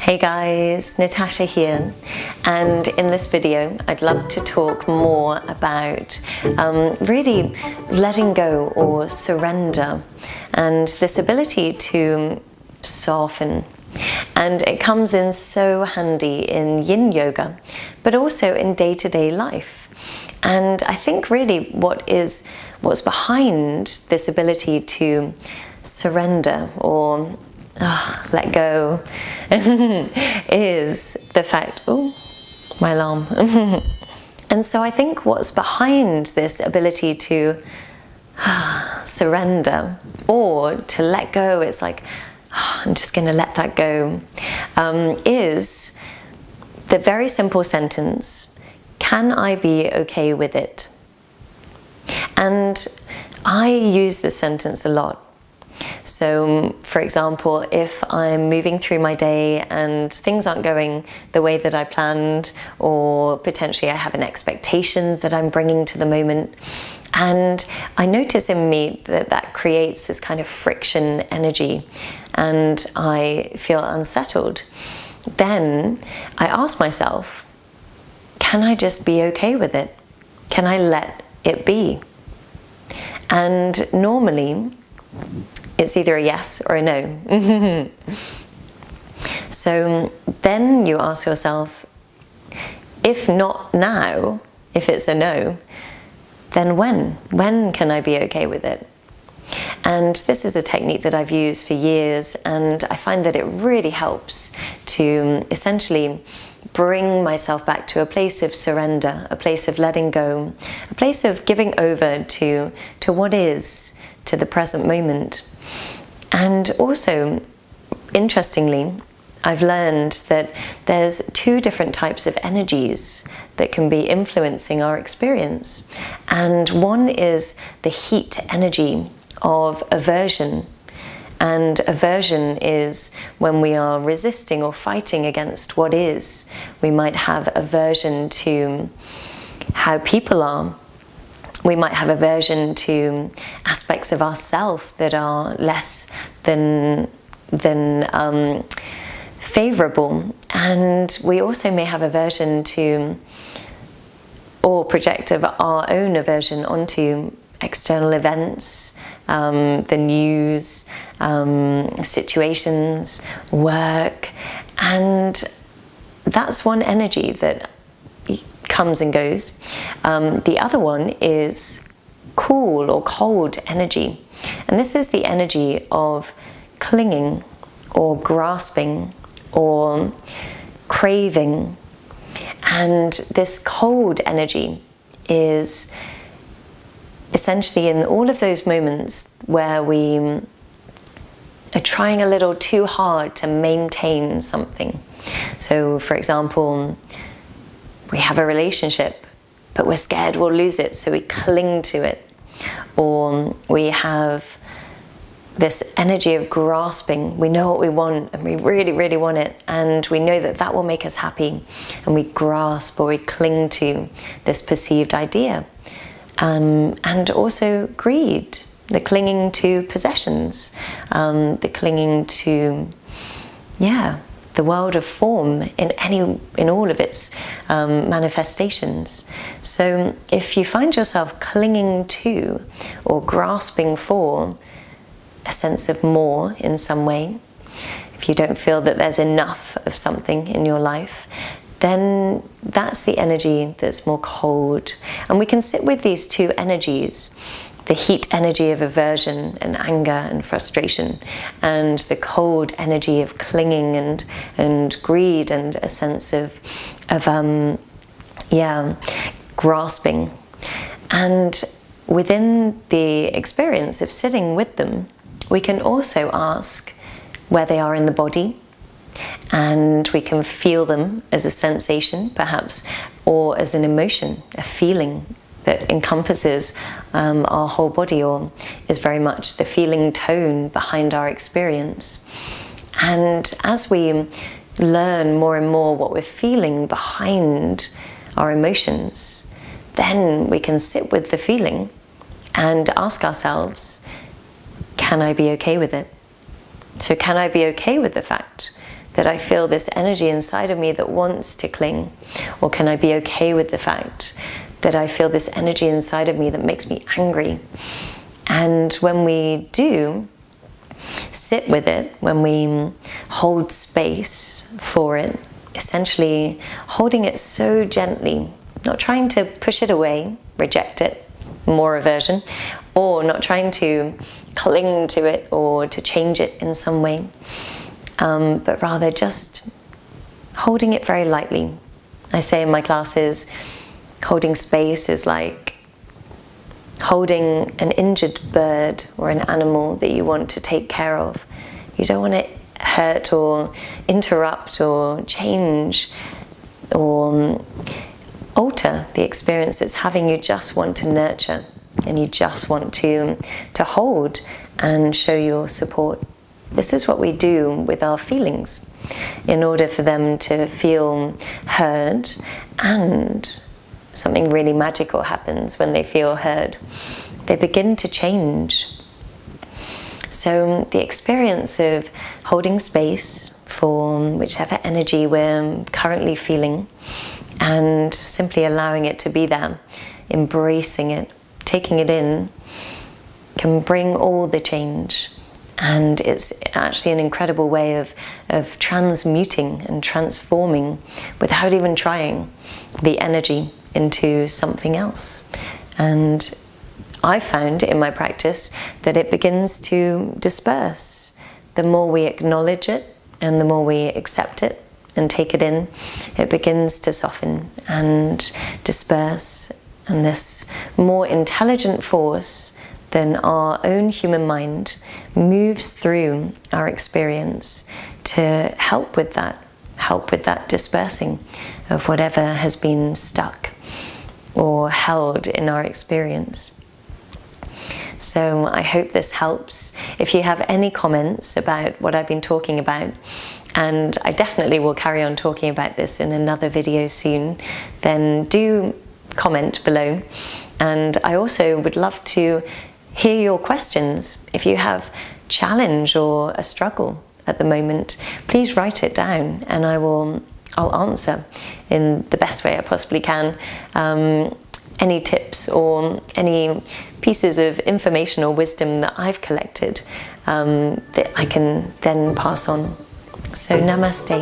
Hey guys, Natasha here, and in this video I'd love to talk more about really letting go or surrender and this ability to soften. And it comes in so handy in yin yoga, but also in day-to-day life. And I think really what's behind this ability to surrender or let go is the fact, oh, my alarm. And so I think what's behind this ability to surrender or to let go, it's like, I'm just going to let that go, is the very simple sentence, can I be okay with it? And I use this sentence a lot. So, for example, if I'm moving through my day and things aren't going the way that I planned, or potentially I have an expectation that I'm bringing to the moment, and I notice in me that that creates this kind of friction energy and I feel unsettled, then I ask myself, can I just be okay with it? Can I let it be? And normally, it's either a yes or a no. So then you ask yourself, if not now, if it's a no, then when? When can I be okay with it? And this is a technique that I've used for years, and I find that it really helps to essentially bring myself back to a place of surrender, a place of letting go, a place of giving over to what is, to the present moment. And also, interestingly, I've learned that there's two different types of energies that can be influencing our experience. And one is the heat energy of aversion. And aversion is when we are resisting or fighting against what is. We might have aversion to how people are. We might have aversion to aspects of ourselves that are less than favourable, and we also may have aversion to or project our own aversion onto external events, the news, situations, work, and that's one energy that comes and goes. The other one is cool or cold energy, and this is the energy of clinging or grasping or craving. And this cold energy is essentially in all of those moments where we are trying a little too hard to maintain something. So, for example, we have a relationship, but we're scared we'll lose it, so we cling to it. Or we have this energy of grasping. We know what we want and we really, really want it, and we know that that will make us happy, and we grasp or we cling to this perceived idea. And also greed, the clinging to possessions, the clinging to, the world of form in all of its manifestations. So if you find yourself clinging to or grasping for a sense of more in some way, if you don't feel that there's enough of something in your life, then that's the energy that's more cold. And we can sit with these two energies, the heat energy of aversion and anger and frustration, and the cold energy of clinging and greed and a sense of grasping. And within the experience of sitting with them, we can also ask where they are in the body, and we can feel them as a sensation, perhaps, or as an emotion, a feeling that encompasses our whole body, or is very much the feeling tone behind our experience. And as we learn more and more what we're feeling behind our emotions, then we can sit with the feeling and ask ourselves, can I be okay with it? So can I be okay with the fact that I feel this energy inside of me that wants to cling? Or can I be okay with the fact that I feel this energy inside of me that makes me angry? And when we do sit with it, when we hold space for it, essentially holding it so gently, not trying to push it away, reject it, more aversion, or not trying to cling to it or to change it in some way, but rather just holding it very lightly. I say in my classes, holding space is like holding an injured bird or an animal that you want to take care of. You don't want to hurt or interrupt or change or alter the experience it's having. You just want to nurture, and you just want to hold and show your support. This is what we do with our feelings in order for them to feel heard, and something really magical happens when they feel heard. They begin to change. So the experience of holding space for whichever energy we're currently feeling and simply allowing it to be there, embracing it, taking it in, can bring all the change. And it's actually an incredible way of transmuting and transforming without even trying the energy into something else. And I found in my practice that it begins to disperse. The more we acknowledge it and the more we accept it and take it in, it begins to soften and disperse. And this more intelligent force than our own human mind moves through our experience to help with that dispersing of whatever has been stuck or held in our experience. So I hope this helps. If you have any comments about what I've been talking about, and I definitely will carry on talking about this in another video soon, then do comment below. And I also would love to hear your questions. If you have challenge or a struggle at the moment, please write it down, and I'll answer in the best way I possibly can. Any tips or any pieces of information or wisdom that I've collected that I can then pass on. So namaste.